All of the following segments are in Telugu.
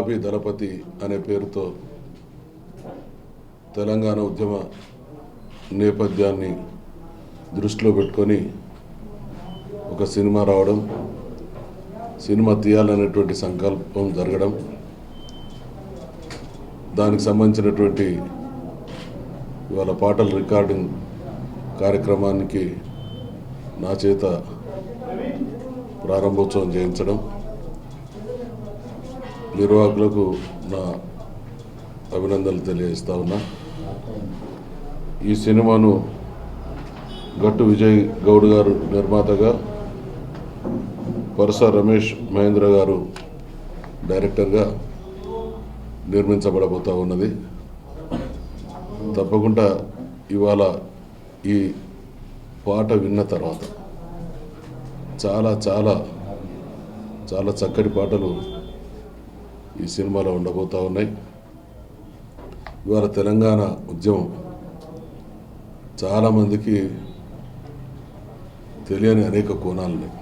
గులాబీ దళపతి అనే పేరుతో తెలంగాణ ఉద్యమ నేపథ్యాన్ని దృష్టిలో పెట్టుకొని ఒక సినిమా రావడం, సినిమా తీయాలనేటువంటి సంకల్పం జరగడం, దానికి సంబంధించినటువంటి ఇవాళ పాటల రికార్డింగ్ కార్యక్రమానికి నా చేత ప్రారంభోత్సవం చేయించడం, నిర్వాహకులకు నా అభినందనలు తెలియజేస్తా ఉన్నా. ఈ సినిమాను గట్టు విజయ్ గౌడ్ గారు నిర్మాతగా, పరస రమేష్ మహేంద్ర గారు డైరెక్టర్గా నిర్మించబడబోతూ ఉన్నది. తప్పకుండా ఇవాళ ఈ పాట విన్న తర్వాత చాలా చాలా చాలా చక్కటి పాటలు ఈ సినిమాలో ఉండబోతూ ఉన్నాయి. ఇవాళ తెలంగాణ ఉద్యమం చాలామందికి తెలియని అనేక కోణాలున్నాయి.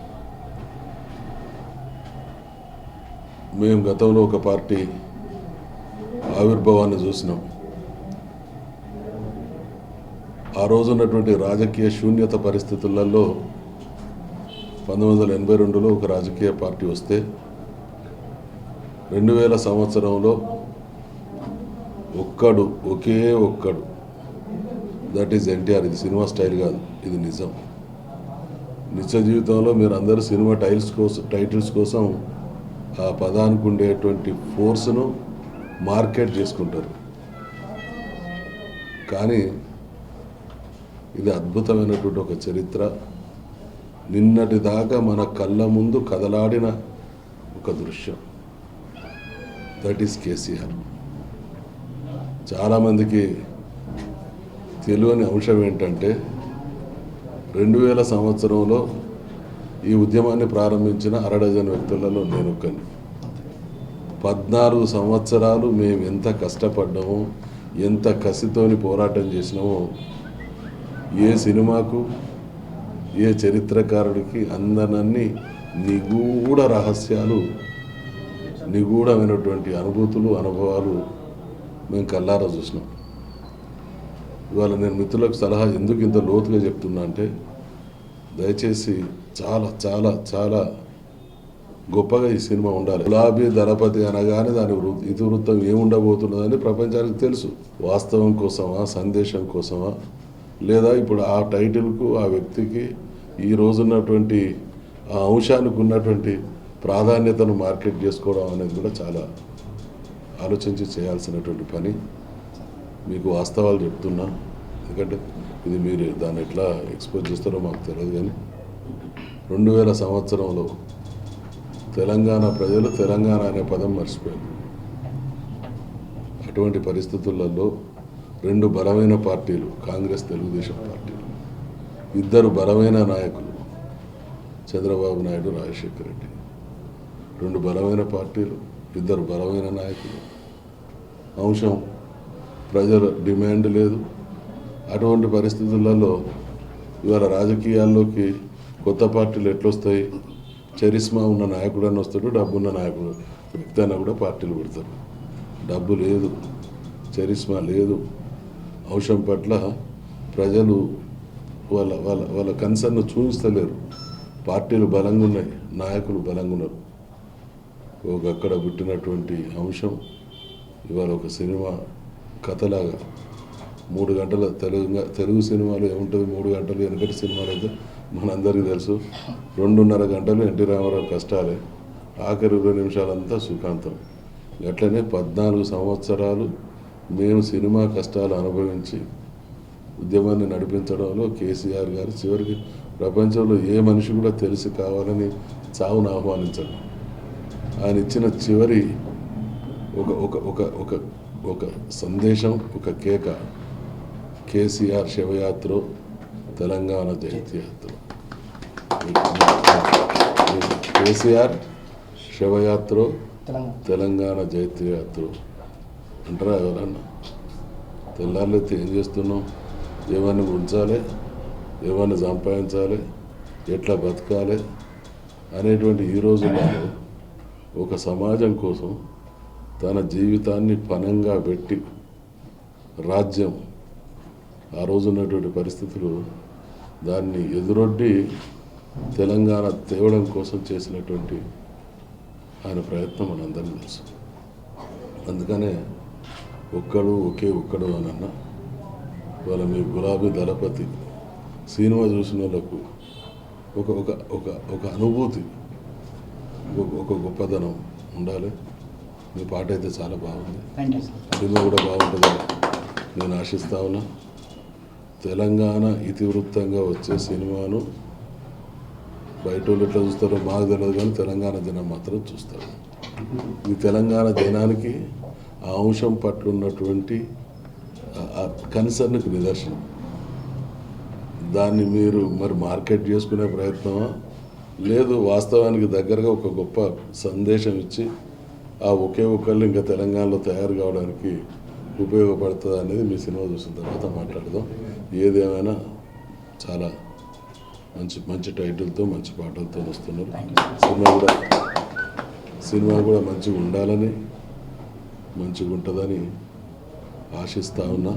మేము గతంలో ఒక పార్టీ ఆవిర్భావాన్ని చూసినాం. ఆ రోజు ఉన్నటువంటి రాజకీయ శూన్యత పరిస్థితులలో 1982లో ఒక రాజకీయ పార్టీ వస్తే 2000 సంవత్సరంలో ఒకే ఒక్కడు, దట్ ఈజ్ ఎన్టీఆర్. ఇది సినిమా స్టైల్ కాదు, ఇది నిజం. నిత్య జీవితంలో మీరు అందరూ సినిమా టైటిల్స్ కోసం ఆ పదానికి ఉండేటువంటి ఫోర్స్ను మార్కెట్ చేసుకుంటారు. కానీ ఇది అద్భుతమైనటువంటి ఒక చరిత్ర. నిన్నటి దాకా మన కళ్ళ ముందు కదలాడిన ఒక దృశ్యం, దట్ ఈస్ కేసీఆర్. చాలామందికి తెలియని అంశం ఏంటంటే 2000 సంవత్సరంలో ఈ ఉద్యమాన్ని ప్రారంభించిన 6 వ్యక్తులలో నేను ఒకని. 14 సంవత్సరాలు మేము ఎంత కష్టపడ్డామో, ఎంత కసితోని పోరాటం చేసినామో ఏ సినిమాకు, ఏ చరిత్రకారుడికి అందనన్ని నిగూఢ రహస్యాలు, నిగూఢమైనటువంటి అనుభూతులు, అనుభవాలు మేము కళ్ళారా చూసినాం. ఇవాళ నేను మిత్రులకు సలహా ఎందుకు ఇంత లోతుగా చెప్తున్నా అంటే, దయచేసి చాలా చాలా చాలా గొప్పగా ఈ సినిమా ఉండాలి. గులాబీ దళపతి అనగానే దాని ఇతివృత్తం ఏముండబోతున్నదని ప్రపంచానికి తెలుసు. వాస్తవం కోసమా, సందేశం కోసమా, లేదా ఇప్పుడు ఆ టైటిల్కు, ఆ వ్యక్తికి ఈ రోజున్నటువంటి ఆ అంశానికి ఉన్నటువంటి ప్రాధాన్యతను మార్కెట్ చేసుకోవడం అనేది కూడా చాలా ఆలోచించి చేయాల్సినటువంటి పని. మీకు వాస్తవాలు చెప్తున్నా, ఎందుకంటే ఇది మీరు దాన్ని ఎట్లా ఎక్స్పోజ్ చేస్తారో మాకు తెలియదు. కానీ 2000 సంవత్సరంలో తెలంగాణ ప్రజలు తెలంగాణ అనే పదం మర్చిపోయారు. అటువంటి పరిస్థితులలో 2 బలమైన పార్టీలు, కాంగ్రెస్, తెలుగుదేశం పార్టీలు, 2 బలమైన నాయకులు, చంద్రబాబు నాయుడు, రాజశేఖర రెడ్డి. 2 బలమైన పార్టీలు, 2 బలమైన నాయకులు. అంశం ప్రజల డిమాండ్ లేదు. అటువంటి పరిస్థితులలో ఇవాళ రాజకీయాల్లోకి కొత్త పార్టీలు ఎట్లొస్తాయి? చరిస్మా ఉన్న నాయకుడు అని వస్తాడు, డబ్బున్న నాయకుడు వ్యక్తి అయినా కూడా పార్టీలు పెడతారు. డబ్బు లేదు, చరిస్మా లేదు. అంశం పట్ల ప్రజలు వాళ్ళ వాళ్ళ వాళ్ళ కన్సర్న్ చూపిస్తలేరు. పార్టీలు బలంగా ఉన్నాయి, నాయకులు బలంగా ఉన్నారు. అక్కడ పుట్టినటువంటి అంశం ఇవాళ ఒక సినిమా కథలాగా 3 గంటల తెలుగు సినిమాలు ఏముంటుంది? 3 గంటలు. వెనకటి సినిమాలు అయితే మనందరికీ తెలుసు 2.5 గంటలు ఎన్టీ రామారావు కష్టాలే, ఆఖరి 20 నిమిషాలంతా సుఖాంతం. అట్లనే 14 సంవత్సరాలు మేము సినిమా కష్టాలు అనుభవించి ఉద్యమాన్ని నడిపించడంలో కేసీఆర్ గారు చివరికి ప్రపంచంలో ఏ మనిషి కూడా తెలిసి కావాలని చావును ఆహ్వానించడం. ఆయన ఇచ్చిన చివరి ఒక ఒక ఒక ఒక ఒక సందేశం, ఒక కేక, కేసీఆర్ శవయాత్ర, తెలంగాణ జైత్యాత్ర. కేసీఆర్ శవయాత్ర, తెలంగాణ జైత్యాత్ర అంటారా ఎవరన్నా? తెల్లారైతే ఏం చేస్తున్నాం? ఎవరిని ఉంచాలి, ఎవరిని సంపాదించాలి, ఎట్లా బతకాలి అనేటువంటి ఈ రోజుల్లో ఒక సమాజం కోసం తన జీవితాన్ని పణంగా పెట్టి రాజ్యం ఆ రోజు ఉన్నటువంటి పరిస్థితులు దాన్ని ఎదురొడ్డి తెలంగాణ తేవడం కోసం చేసినటువంటి ఆయన ప్రయత్నం మనందరికీ తెలుసు. అందుకనే ఒక్కడు ఒక్కడు అని అన్న వాళ్ళ మీ గులాబీ దళపతి సినిమా చూసిన వాళ్ళకు ఒక ఒక ఒక ఒక అనుభూతి, ఒక గొప్పదనం ఉండాలి. మీ పాట అయితే చాలా బాగుంది, సినిమా కూడా బాగుంటుందని నేను ఆశిస్తా ఉన్నా. తెలంగాణ ఇతివృత్తంగా వచ్చే సినిమాను బయట వాళ్ళు ఎట్లా చూస్తారో మాకు తెలియదు, కానీ తెలంగాణ జనం మాత్రం చూస్తారు. ఈ తెలంగాణ జనానికి ఆ అంశం పట్ల ఉన్నటువంటి కన్సర్న్కి నిదర్శనం. దాన్ని మీరు మరి మార్కెట్ చేసుకునే ప్రయత్నమా, లేదు వాస్తవానికి దగ్గరగా ఒక గొప్ప సందేశం ఇచ్చి ఆ ఒక్కళ్ళు ఇంకా తెలంగాణలో తయారు కావడానికి ఉపయోగపడుతుంది అనేది మీ సినిమా చూసిన తర్వాత మాట్లాడదాం. ఏదేమైనా చాలా మంచి మంచి టైటిల్తో మంచి పాటలతో వస్తున్నారు. సినిమా కూడా మంచిగా ఉండాలని, మంచిగా ఉంటుందని ఆశిస్తా ఉన్నా.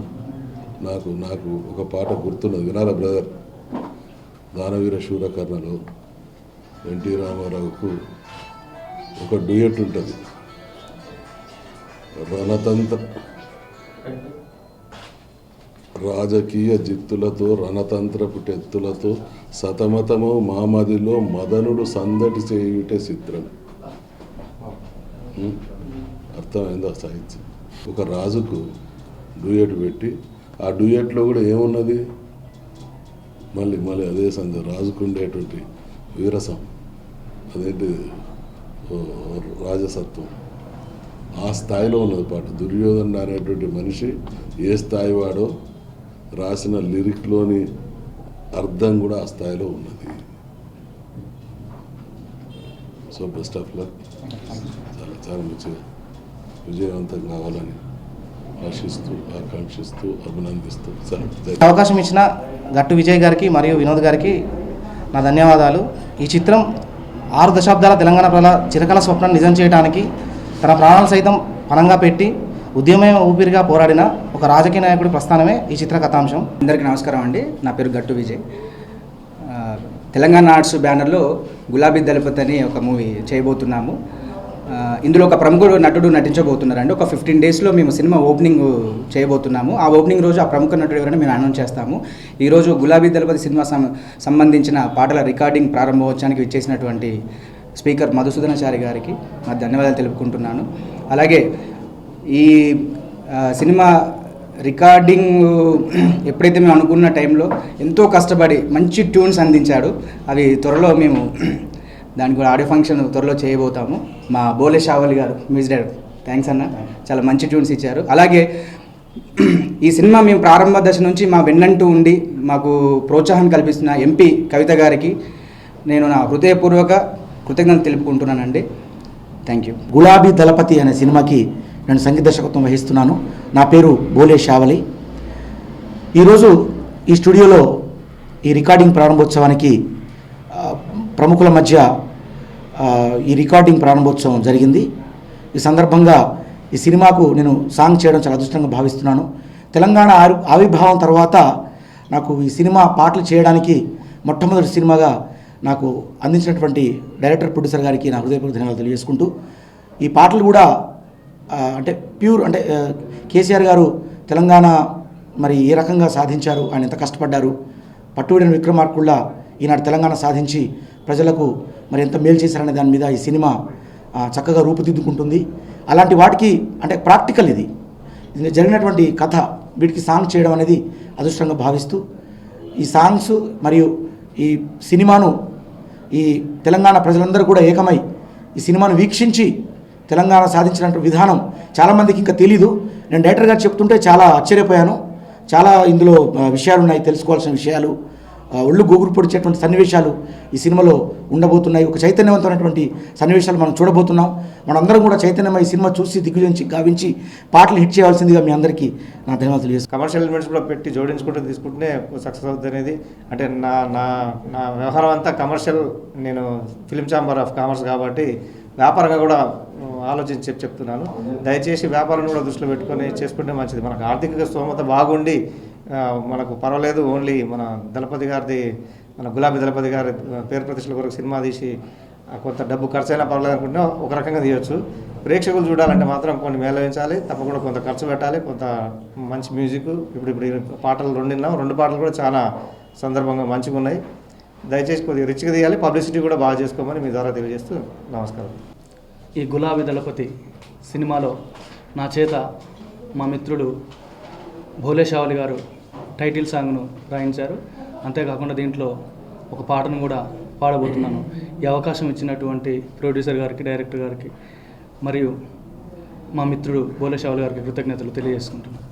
నాకు ఒక పాట గుర్తున్నది, వినాలా బ్రదర్? దానవీర శూరకర్ణలో ఎన్టీ రామారావుకు ఒక డ్యూయట్ ఉంటుంది. రాజకీయ జిత్తులతో రణతంత్రపు టెత్తులతో సతమతము మామదిలో మదనుడు సందటి చేయుటే చిత్రం. అర్థమైందా సాహిత్యం? ఒక రాజుకు డ్యూయట్ పెట్టి ఆ డ్యూయట్లో కూడా ఏమున్నది, మళ్ళీ అదే రాజుకు ఉండేటువంటి వీరసం, అదేంటి రాజసత్వం, ఆ స్థాయిలో ఉన్నది పాట. దుర్యోధన అనేటువంటి మనిషి ఏ స్థాయి వాడో రాసిన లిరిక్లోని అర్థం కూడా ఆ స్థాయిలో ఉన్నది. సో బెస్ట్ ఆఫ్ లక్, చాలా చాలా మంచిగా విజయవంతం కావాలని ఆశిస్తూ, ఆకాంక్షిస్తూ, అభినందిస్తూ అవకాశం ఇచ్చిన గట్టు విజయ్ గారికి మరియు వినోద్ గారికి నా ధన్యవాదాలు. ఈ చిత్రం 6 దశాబ్దాల తెలంగాణ ప్రజల చిరకాల స్వప్నాన్ని నిజం చేయడానికి తన ప్రాణాలు సైతం పణంగా పెట్టి ఉద్యమం ఊపిరిగా పోరాడిన ఒక రాజకీయ నాయకుడి ప్రస్థానమే ఈ చిత్ర కథాంశం. అందరికీ నమస్కారం అండి. నా పేరు గట్టు విజయ్. తెలంగాణ ఆర్ట్స్ బ్యానర్లో గులాబీ దళపతి అని ఒక మూవీ చేయబోతున్నాము. ఇందులో ఒక ప్రముఖుడు నటుడు నటించబోతున్నారండి. ఒక 15 డేస్లో మేము సినిమా ఓపెనింగ్ చేయబోతున్నాము. ఆ ఓపెనింగ్ రోజు ఆ ప్రముఖ నటుడు ఎవరైనా మేము అనౌన్స్ చేస్తాము. ఈరోజు గులాబీ దళపతి సినిమా సంబంధించిన పాటల రికార్డింగ్ ప్రారంభోత్సవానికి విచ్చేసినటువంటి స్పీకర్ మధుసూదనాచారి గారికి మా ధన్యవాదాలు తెలుపుకుంటున్నాను. అలాగే ఈ సినిమా రికార్డింగ్ ఎప్పుడైతే మేము అనుకున్న టైంలో ఎంతో కష్టపడి మంచి ట్యూన్స్ అందించాడు. అవి త్వరలో మేము దానికి కూడా ఆడియో ఫంక్షన్ త్వరలో చేయబోతాము. మా బోలే షావలి గారు మ్యూజిక్ డైరెక్టర్, థ్యాంక్స్ అన్న, చాలా మంచి ట్యూన్స్ ఇచ్చారు. అలాగే ఈ సినిమా మేము ప్రారంభ దశ నుంచి మా వెన్నంటూ ఉండి మాకు ప్రోత్సాహం కల్పిస్తున్న ఎంపీ కవిత గారికి నేను నా హృదయపూర్వక కృతజ్ఞతలు తెలుపుకుంటున్నానండి. Thank you. గులాబీ దళపతి అనే సినిమాకి నేను సంగీత దర్శకత్వం వహిస్తున్నాను. నా పేరు బోలే షావలి. ఈరోజు ఈ స్టూడియోలో ఈ రికార్డింగ్ ప్రారంభోత్సవానికి ప్రముఖుల మధ్య ఈ రికార్డింగ్ ప్రారంభోత్సవం జరిగింది. ఈ సందర్భంగా ఈ సినిమాకు నేను సాంగ్ చేయడం చాలా అదృష్టంగా భావిస్తున్నాను. తెలంగాణ ఆవిర్భావం తర్వాత నాకు ఈ సినిమా పాటలు చేయడానికి మొట్టమొదటి సినిమాగా నాకు అందించినటువంటి డైరెక్టర్ ప్రొడ్యూసర్ గారికి నా హృదయపూర్వక ధన్యవాదాలు తెలియజేసుకుంటూ, ఈ పాటలు కూడా అంటే ప్యూర్ అంటే కేసీఆర్ గారు తెలంగాణ మరి ఏ రకంగా సాధించారు, ఆయన ఎంత కష్టపడ్డారు, పట్టుబడిన విక్రమార్కుల్లా ఈనాడు తెలంగాణ సాధించి ప్రజలకు మరి ఎంత మేలు చేశారనే దాని మీద ఈ సినిమా చక్కగా రూపుదిద్దుకుంటుంది. అలాంటి వాటికి అంటే ప్రాక్టికల్ ఇది జరిగినటువంటి కథ, వీటికి సాంగ్ చేయడం అనేది అదృష్టంగా భావిస్తూ ఈ సాంగ్స్ మరియు ఈ సినిమాను ఈ తెలంగాణ ప్రజలందరూ కూడా ఏకమై ఈ సినిమాను వీక్షించి తెలంగాణ సాధించినటువంటి విధానం చాలామందికి ఇంకా తెలీదు. నేను డైరెక్టర్ గారు చెప్తుంటే చాలా ఆశ్చర్యపోయాను. చాలా ఇందులో విషయాలు ఉన్నాయి, తెలుసుకోవాల్సిన విషయాలు, ఒళ్ళు గోగురు పొడిచేటువంటి సన్నివేశాలు ఈ సినిమాలో ఉండబోతున్నాయి. ఒక చైతన్యవంతమైనటువంటి సన్నివేశాలు మనం చూడబోతున్నాం. మనందరం కూడా చైతన్యమై ఈ సినిమా చూసి దిగ్గుజంచి గావించి పాటలు హిట్ చేయాల్సిందిగా మీ అందరికీ నా ధన్యవాదాలు చేస్తాను. కమర్షియల్ ఎలిమెంట్స్ కూడా పెట్టి జోడించుకుంటూ తీసుకుంటేనే సక్సెస్ అవుతుంది అనేది, అంటే నా నా నా వ్యవహారం అంతా కమర్షియల్. నేను ఫిల్మ్ ఛాంబర్ ఆఫ్ కామర్స్ కాబట్టి వ్యాపారంగా కూడా ఆలోచించి చెప్తున్నాను. దయచేసి వ్యాపారం కూడా దృష్టిలో పెట్టుకొని చేసుకుంటే మంచిది. మనకు ఆర్థిక స్తోమత బాగుండి మనకు పర్వాలేదు, ఓన్లీ మన దళపతి గారిది, మన గులాబీ దళపతి గారి పేరు ప్రతిష్టల కొరకు సినిమా తీసి కొంత డబ్బు ఖర్చు అయినా పర్లేదు అనుకుంటే ఒక రకంగా తీయొచ్చు. ప్రేక్షకులు చూడాలంటే మాత్రం కొన్ని మేళవించాలి, తప్పకుండా కొంత ఖర్చు పెట్టాలి, కొంత మంచి మ్యూజిక్. ఇప్పుడు ఈ పాటలు రెండు పాటలు కూడా చాలా సందర్భంగా మంచిగా ఉన్నాయి. దయచేసి కొద్దిగా రిచ్గా తీయాలి, పబ్లిసిటీ కూడా బాగా చేసుకోమని మీ ద్వారా తెలియజేస్తూ నమస్కారం. ఈ గులాబీ దళపతి సినిమాలో నా చేత మా మిత్రుడు భోలే షావలి గారు టైటిల్ సాంగ్ను రాయించారు. అంతేకాకుండా దీంట్లో ఒక పాటను కూడా పాడబోతున్నాను. ఈ అవకాశం ఇచ్చినటువంటి ప్రొడ్యూసర్ గారికి, డైరెక్టర్ గారికి మరియు మా మిత్రుడు భోలే షావలి గారికి కృతజ్ఞతలు తెలియజేసుకుంటున్నాను.